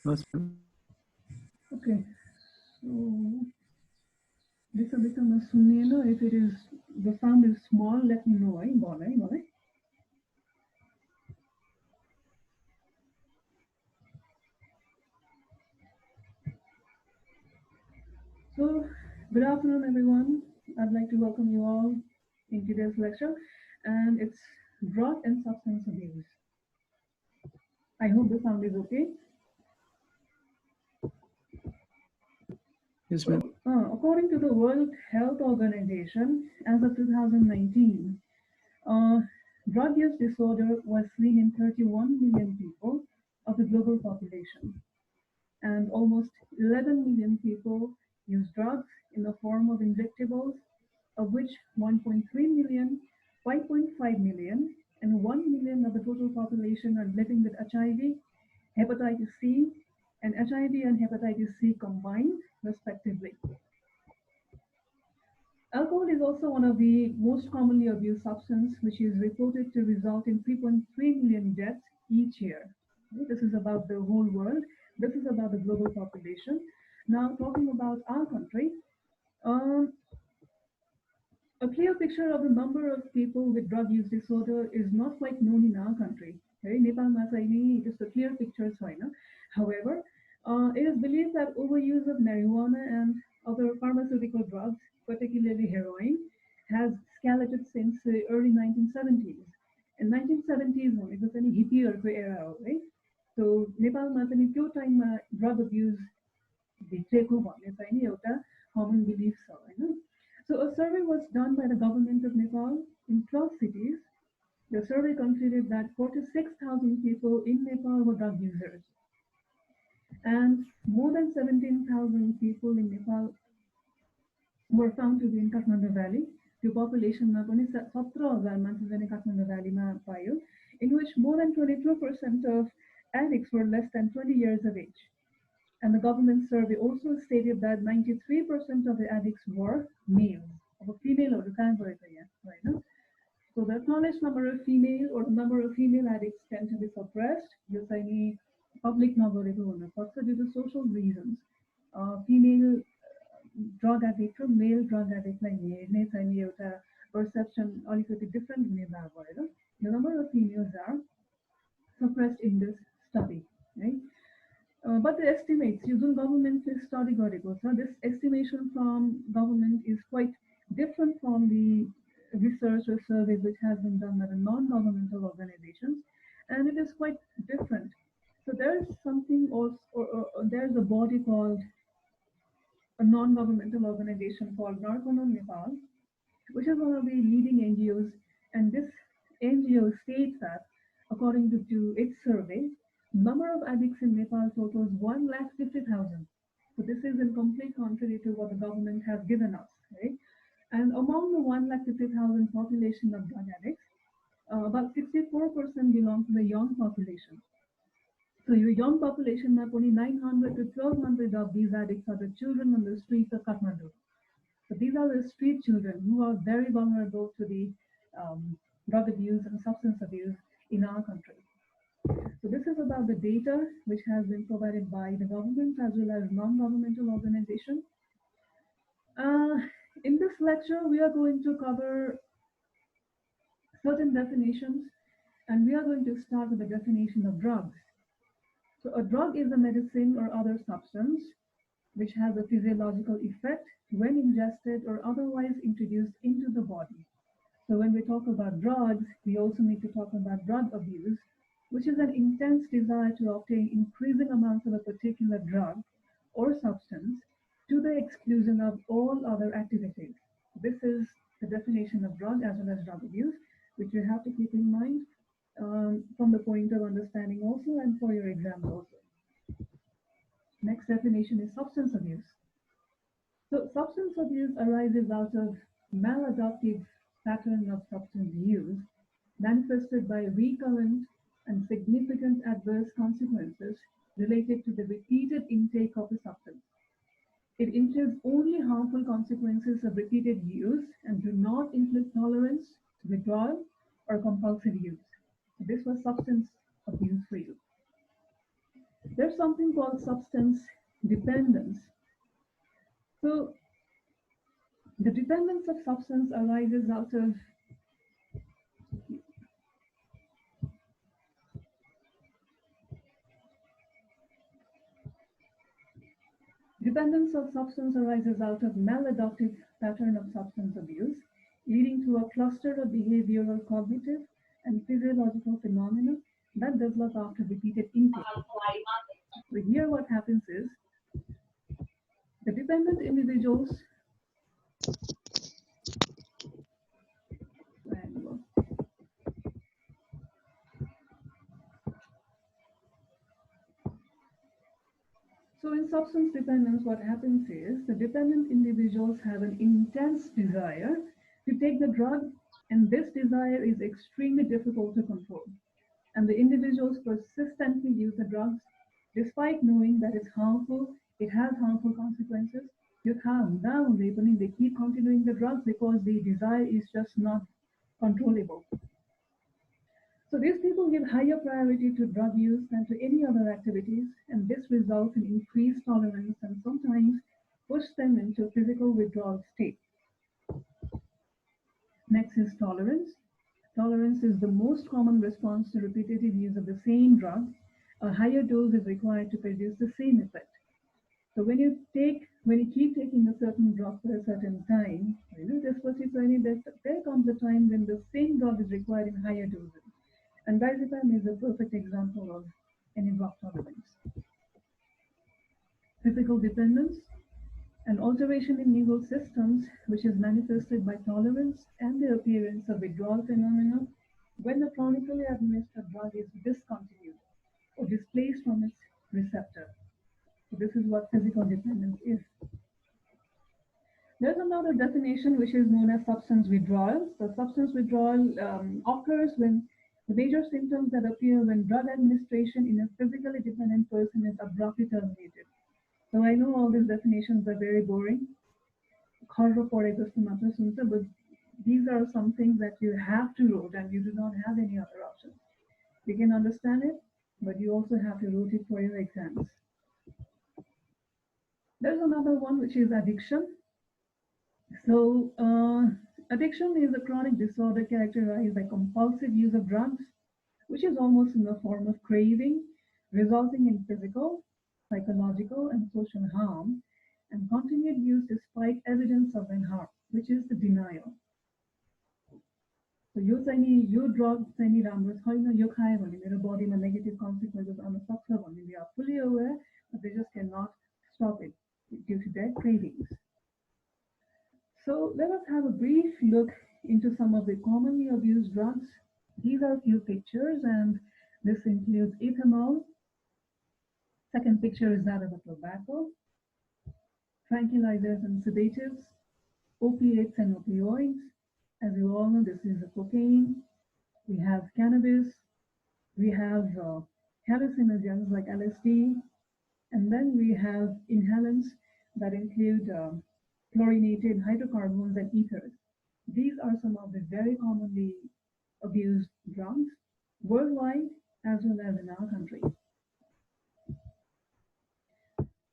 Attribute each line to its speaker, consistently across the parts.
Speaker 1: Yes, ma'am.
Speaker 2: Okay, so this a bit on the Sunni, if it is the sound is small, let me know. Bole. So, good afternoon, everyone. I'd like to welcome you all in today's lecture, and it's drug and substance abuse. I hope the sound is okay.
Speaker 1: Yes, ma'am.
Speaker 2: So, according to the World Health Organization, as of 2019, uh, drug use disorder was seen in 31 million people of the global population, and almost 11 million people use drugs in the form of injectables, of which 1.3 million, 5.5 million, and 1 million of the total population are living with HIV, hepatitis C, and HIV and hepatitis C combined, respectively. Alcohol is also one of the most commonly abused substances, which is reported to result in 3.3 million deaths each year. This is about the whole world. This is about the global population. Now, talking about our country, um, a clear picture of the number of people with drug use disorder is not quite known in our country. है नेपालमा चाहिँ नि त्यस्तो clear picture छैन. However, it is believed that overuse of marijuana and other pharmaceutical drugs, particularly heroin, has skyrocketed since the early 1970s. In 1970s भनेको चाहिँ नि हिप्पीहरूको era हो है. So नेपालमा पनि त्यो टाइममा drug abuse भित्रेको भन्ने चाहिँ नि एउटा common belief छ हैन. So a survey was done by the government of Nepal in 12 cities. The survey concluded that 46,000 people in Nepal were drug users, and more than 17,000 people in Nepal were found to be in Kathmandu Valley. The population पनि 17,000 मान्छे चाहिँ Kathmandu Valley मा पायो, in which more than 22% of addicts were less than 20 years of age. And the government survey also stated that 93% of the addicts were males. अब female कहाँ गयो त यहाँ होइन. So the acknowledged number of female or the number of female addicts tend to be suppressed. यो चाहिँ नि public नगरेको हुनसक्छ due to social reasons. Female drug addict raw male drug addictलाई हेर्ने चाहिँ नि एउटा perception अलिकति different हुने भएको भएर the number of females are suppressed in this study, right? But the estimates, using government study गरेको छ, this estimation from government is quite different from the research or surveys which has been done by the non-governmental organizations, and it is quite different. So there's something also, or there's a body called a non-governmental organization called Narconon Nepal, which is one of the leading NGOs, and this NGO states that, according to its survey, number of addicts in Nepal totals 150,000. So this is in complete contrary to what the government has given us, right? And among the 150,000 population of drug addicts, about 64% belong to the young population. So your young population, only 900 to 1200 of these addicts are the children on the streets of Kathmandu. So these are the street children who are very vulnerable to the drug abuse and substance abuse in our country. So this is about the data which has been provided by the government as well as non-governmental organizations. Uh, in this lecture, we are going to cover certain definitions, and we are going to start with the definition of drugs. So a drug is a medicine or other substance which has a physiological effect when ingested or otherwise introduced into the body. So when we talk about drugs, we also need to talk about drug abuse, which is an intense desire to obtain increasing amounts of a particular drug or substance to the exclusion of all other activities. This is the definition of drug as well as drug abuse, which you have to keep in mind from the point of understanding also and for your exams also. Next definition is substance abuse. So substance abuse arises out of maladaptive pattern of substance use manifested by recurrent and significant adverse consequences related to the repeated intake of a substance. It includes only harmful consequences of repeated use and do not include tolerance, withdrawal, or compulsive use. So this was substance abuse for you. There's something called substance dependence. So the dependence of substance arises out of Dependence of substance arises out of maladaptive pattern of substance abuse, leading to a cluster of behavioral, cognitive, and physiological phenomena that develop after repeated intake. So here what happens is the dependent individuals So in substance dependence, what happens is the dependent individuals have an intense desire to take the drug, and this desire is extremely difficult to control. And the individuals persistently use the drugs despite knowing that it's harmful, it has harmful consequences. You calm down, they keep continuing the drugs because the desire is just not controllable. So these people give higher priority to drug use than to any other activities, and this results in increased tolerance and sometimes push them into physical withdrawal state. Next is tolerance. Tolerance is the most common response to repetitive use of the same drug. A higher dose is required to produce the same effect. So when you keep taking a certain drug for a certain time, this particularly there comes a time when the same drug is required in higher doses. And diazepam is a perfect example of any drug tolerance. Physical dependence, an alteration in neural systems which is manifested by tolerance and the appearance of withdrawal phenomena when the chronically administered drug is discontinued or displaced from its receptor. So this is what physical dependence is. There's another definition which is known as substance withdrawal. So substance withdrawal occurs when the major symptoms that appear when drug administration in a physically dependent person is abruptly terminated. So I know all these definitions are very boring, but these are some things that you have to write and you do not have any other options. You can understand it, but you also have to write it for your exams. There's another one which is addiction. So addiction is a chronic disorder characterized by compulsive use of drugs, which is almost in the form of craving, resulting in physical, psychological, and social harm, and continued use despite evidence of harm, which is the denial. So यो चाहिँ नि यो drug चाहिँ नि राम्रो छैन, यो खायो भने मेरो बडीमा negative consequences आउन सक्छ भन्ने they are fully aware, but they just cannot stop it due to their cravings. So let us have a brief look into some of the commonly abused drugs. These are a few pictures, and this includes ethanol. Second picture is that of a tobacco, tranquilizers and sedatives, opiates and opioids. As you all know, this is a cocaine. We have cannabis. We have hallucinogens like LSD. And then we have inhalants that include fluorinated hydrocarbons and ethers. These are some of the very commonly abused drugs worldwide as well as in our country.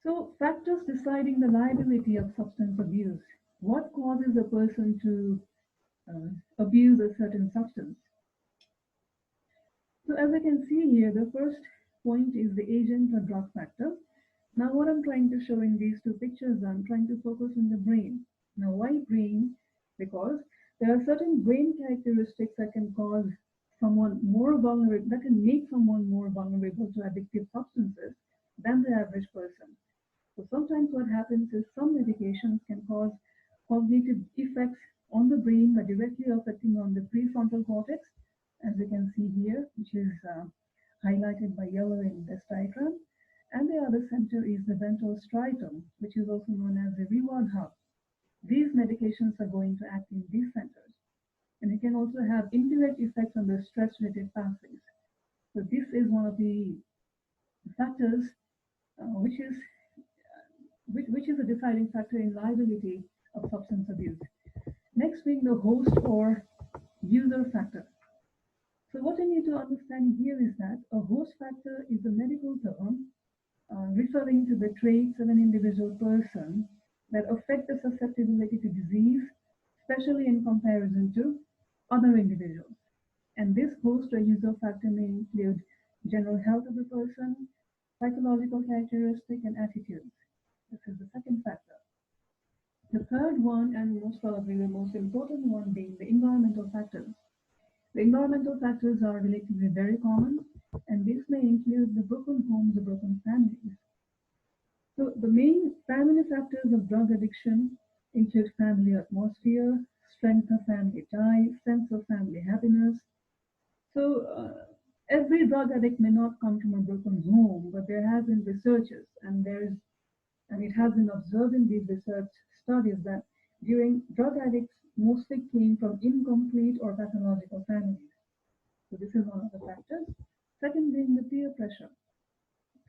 Speaker 2: So factors deciding the liability of substance abuse. What causes a person to abuse a certain substance? So as I can see here, the first point is the agent or drug factor. Now what I'm trying to show in these two pictures, I'm trying to focus on the brain. Now why brain? Because there are certain brain characteristics that can cause someone more vulnerable, that can make someone more vulnerable to addictive substances than the average person. So sometimes what happens is some medications can cause cognitive effects on the brain by directly affecting on the prefrontal cortex, as you can see here, which is highlighted by yellow in this diagram. And the other center is the ventral striatum, which is also known as the reward hub. These medications are going to act in these centers. And it can also have indirect effects on the stress-related pathways. So this is one of the factors which is a deciding factor in liability of substance abuse. Next being the host or user factor. So what you need to understand here is that a host factor is a medical term referring to the traits of an individual person that affect the susceptibility to disease, especially in comparison to other individuals. And this host or user factor may include general health of the person, psychological characteristic, and attitudes. This is the second factor. The third one, and most probably the most important one, being the environmental factors. The environmental factors are relatively very common, and this may include the broken homes or broken families. So the main family factors of drug addiction include family atmosphere, strength of family ties, sense of family happiness. So every drug addict may not come from a broken home, but there have been researches, and it has been observed in these research studies that during drug addicts mostly came from incomplete or pathological families. So this is one of the factors. Second being the peer pressure,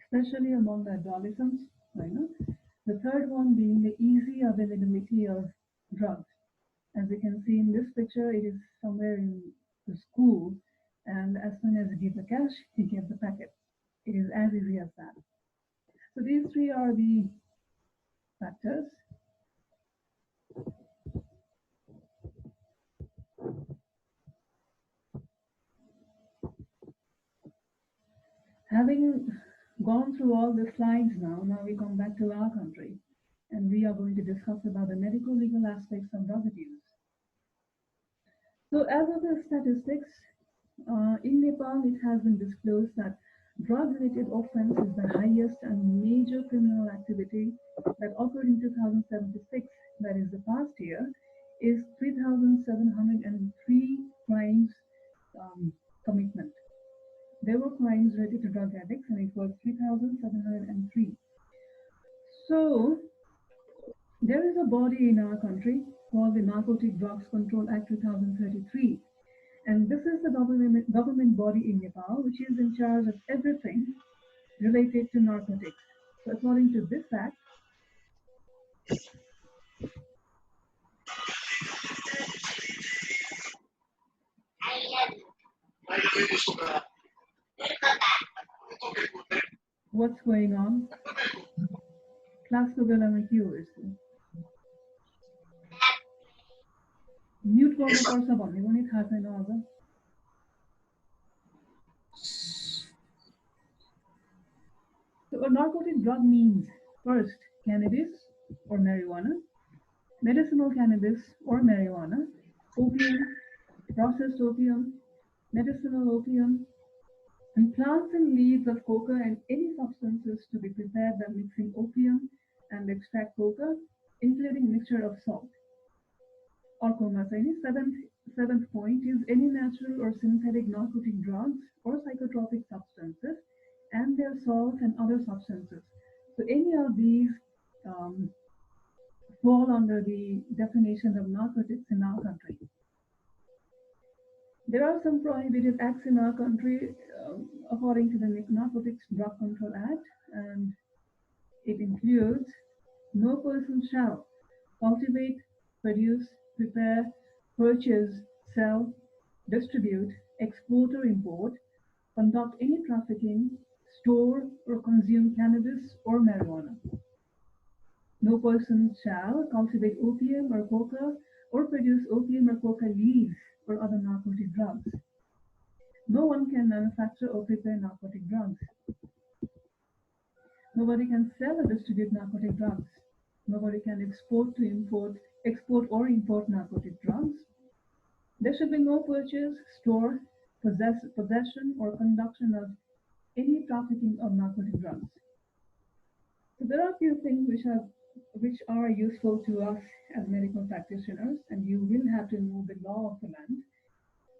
Speaker 2: especially among the adolescents. You know. The third one being the easy availability of drugs. As you can see in this picture, it is somewhere in the school, and as soon as you give the cash, you get the packet. It is as easy as that. So these three are the factors. Having gone through all the slides now we come back to our country, and we are going to discuss about the medical legal aspects of drug abuse. So as of the statistics, in Nepal, it has been disclosed that drug-related offense is the highest and major criminal activity that occurred in 2076, that is the past year, is 3,703 crimes commitment. There were crimes related to drug addicts, and it was 3,703. So there is a body in our country called the Narcotic Drugs Control Act 2033. And this is the government body in Nepal, which is in charge of everything related to narcotics. So according to this act, what's going on? Class को बेलामा के हो यस्तो? Mute गर्नुपर्छ भन्ने पनि थाहा छैन अझ. So a narcotic drug means first cannabis or marijuana, medicinal cannabis or marijuana, opium, processed opium, medicinal opium, and plants and leaves of coca and any substances to be prepared by mixing opium and extract coca, including mixture of salt. Seventh point is any natural or synthetic narcotic drugs or psychotropic substances and their salts and other substances. So any of these fall under the definition of narcotics in our country. There are some prohibited acts in our country according to the Narcotics Drug Control Act, and it includes no person shall cultivate, produce, prepare, purchase, sell, distribute, export or import, conduct any trafficking, store or consume cannabis or marijuana. No person shall cultivate opium or coca or produce opium or coca leaves or other narcotic drugs. No one can manufacture or prepare narcotic drugs. Nobody can sell or distribute narcotic drugs. Nobody can export or import narcotic drugs. There should be no purchase, store, possession, or conduction of any trafficking of narcotic drugs. So there are a few things which are useful to us as medical practitioners, and you will have to know the law of the land.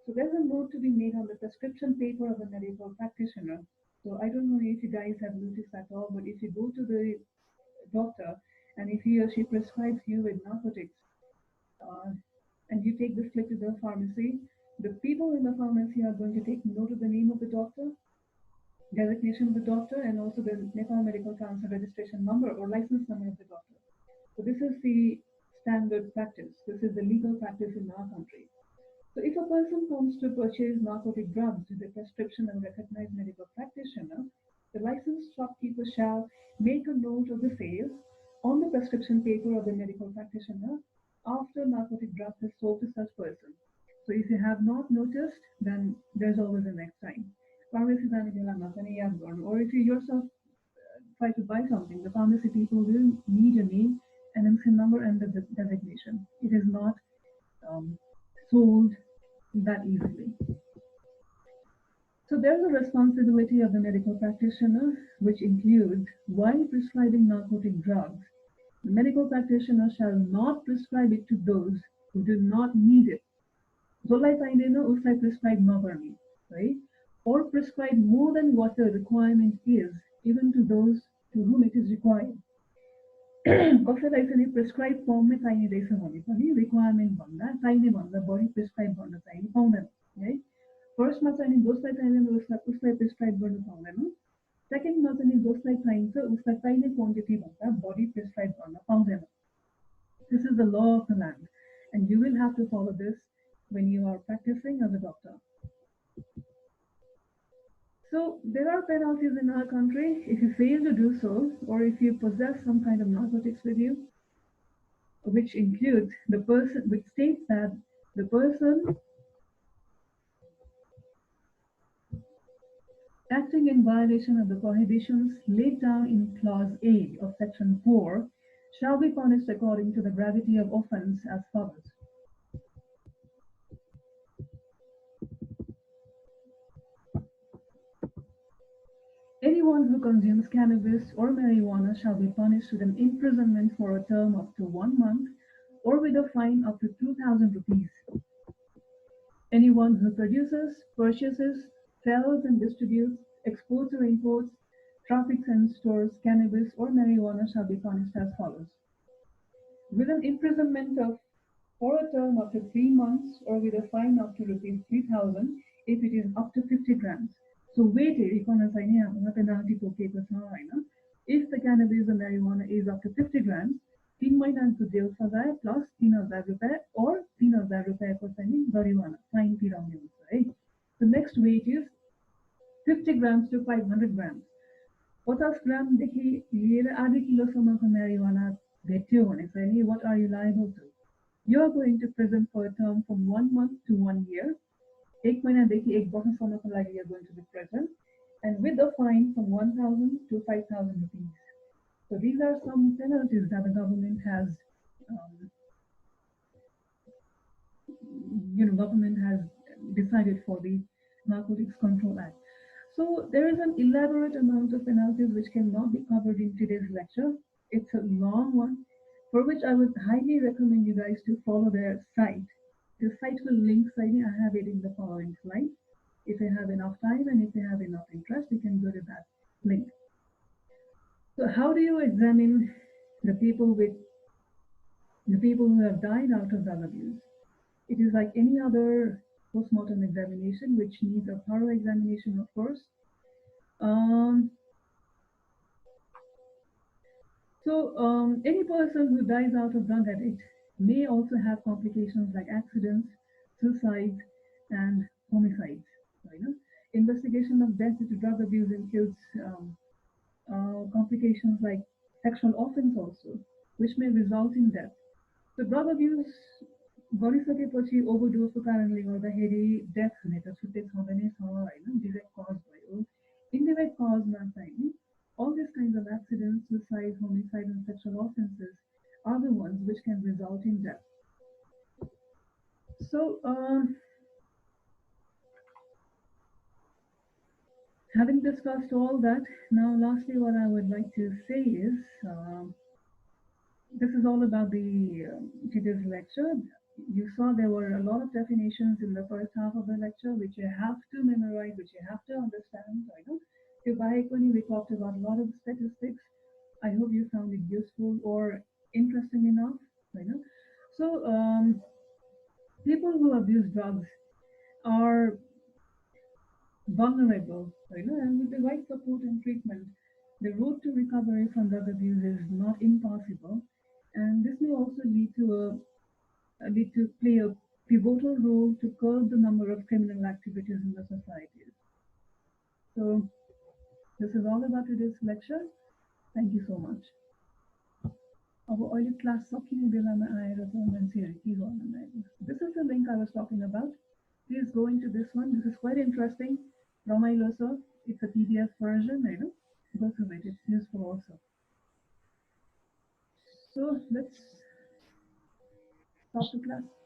Speaker 2: So there's a note to be made on the prescription paper of a medical practitioner. So I don't know if you guys have noticed at all, but if you go to the doctor and if he or she prescribes you with narcotics, and you take this slip to the pharmacy, the people in the pharmacy are going to take note of the name of the doctor, designation of the doctor, and also the Nepal Medical Council registration number or license number of the doctor. So this is the standard practice. This is the legal practice in our country. So if a person comes to purchase narcotic drugs with a prescription of a recognized medical practitioner, The licensed shopkeeper shall make a note of the sale on the prescription paper of the medical practitioner after narcotic drug is sold to such person. So if you have not noticed, then there's always a next time. Pharmacy or if you yourself try to buy something, the pharmacy people will need your name, NMC number, and the designation. It is not um, sold that easily. So there's a responsibility of the medical practitioner, which includes while prescribing narcotic drugs, the medical practitioner shall not prescribe it to those who do not need it. जसलाई चाहिँदैन उसलाई prescribe नगर्ने, right? Or prescribe more than what the requirement is, even to those to whom it is required. कसैलाई चाहिँ prescribe फर्ममै चाहिने रहेछ भने पनि रिक्वायरमेन्ट भन्दा चाहिने भन्दा बढी प्रिस्क्राइब गर्न चाहिने पाउँदैन है। फर्स्टमा चाहिँ जसलाई चाहिँदैन उसलाई प्रिस्क्राइब गर्न पाउँदैन। सेकेन्डमा चाहिँ जसलाई चाहिन्छ उसलाई चाहिने क्वान्टिटी भन्दा बढी प्रिस्क्राइब गर्न पाउँदैन। This is the law of the land, and you will have to follow this when you are practicing as a doctor. So there are penalties in our country if you fail to do so, or if you possess some kind of narcotics with you, which includes the person, which states that the person acting in violation of the prohibitions laid down in Clause A of Section 4 shall be punished according to the gravity of offence as follows. Anyone who consumes cannabis or marijuana shall be punished with an imprisonment for a term up to 1 month or with a fine up to 2,000 rupees. Anyone who produces, purchases, sells and distributes, exports or imports, traffics and stores cannabis or marijuana shall be punished as follows. With an imprisonment of for a term up to 3 months or with a fine up to rupees 3,000 if it is up to 50 grams. So weight penalty if the cannabis or marijuana is up to 50 grams, 3 महिनाको jail सजाय plus 3,000 रुपैयाँ or 3,000 रुपैयाँको चाहिँ जरिवाना fine तिराउने हुन्छ है। The next weight is 50 grams to 500 grams. 50 ग्रामदेखि लिएर आधा किलोसम्मको marijuana भेट्यो भने चाहिँ नि what are you liable to? You are going to prison for a term from 1 month to 1 year. 1 महिनादेखि 1 वर्षसम्मको लागि you are going to be prison, and with a fine from 1,000 to 5,000 rupees. So these are some penalties that the government has, government has decided for the Narcotics Control Act. So there is an elaborate amount of penalties which cannot be covered in today's lecture. It's a long one, for which I would highly recommend you guys to follow their site. The site will link, I have it in the following slide. If you have enough time and if you have enough interest, you can go to that link. So how do you examine the people who have died out of drug abuse? It is like any other postmortem examination, which needs a thorough examination, of course. Any person who dies out of drug addict may also have complications like accidents, suicides, and homicides. Investigation of death due to drug abuse includes complications like sexual offense also, which may result in death. So drug abuse गरिसकेपछि ओभरडोजको कारणले गर्दाखेरि death हुने त छुट्टै छँदै नै छ होइन, डिरेक्ट कज भयो। इन्डिरेक्ट कजमा चाहिँ all these kinds of accidents, suicide, homicide, and sexual offenses are the ones which can result in death. So, having discussed all that, now lastly what I would like to say is, this is all about the today's lecture. You saw there were a lot of definitions in the first half of the lecture, which you have to memorize, which you have to understand. We talked about a lot of statistics. I hope you found it useful or interesting enough. So people who abuse drugs are vulnerable, and with the right support and treatment, the road to recovery from drug abuse is not impossible. And this may also lead to play a pivotal role to curb the number of criminal activities in the society. So This is all about today's lecture. Thank you so much. अब अहिले class सकिने बेलामा आएर त मान्छेहरू के गर्नु लाग्यो. This is the link I was talking about. Please go into this one. This is quite interesting. रमाइलो छ. It's a PDF version, होइन. Go through it. It's useful also. So let's stop the class.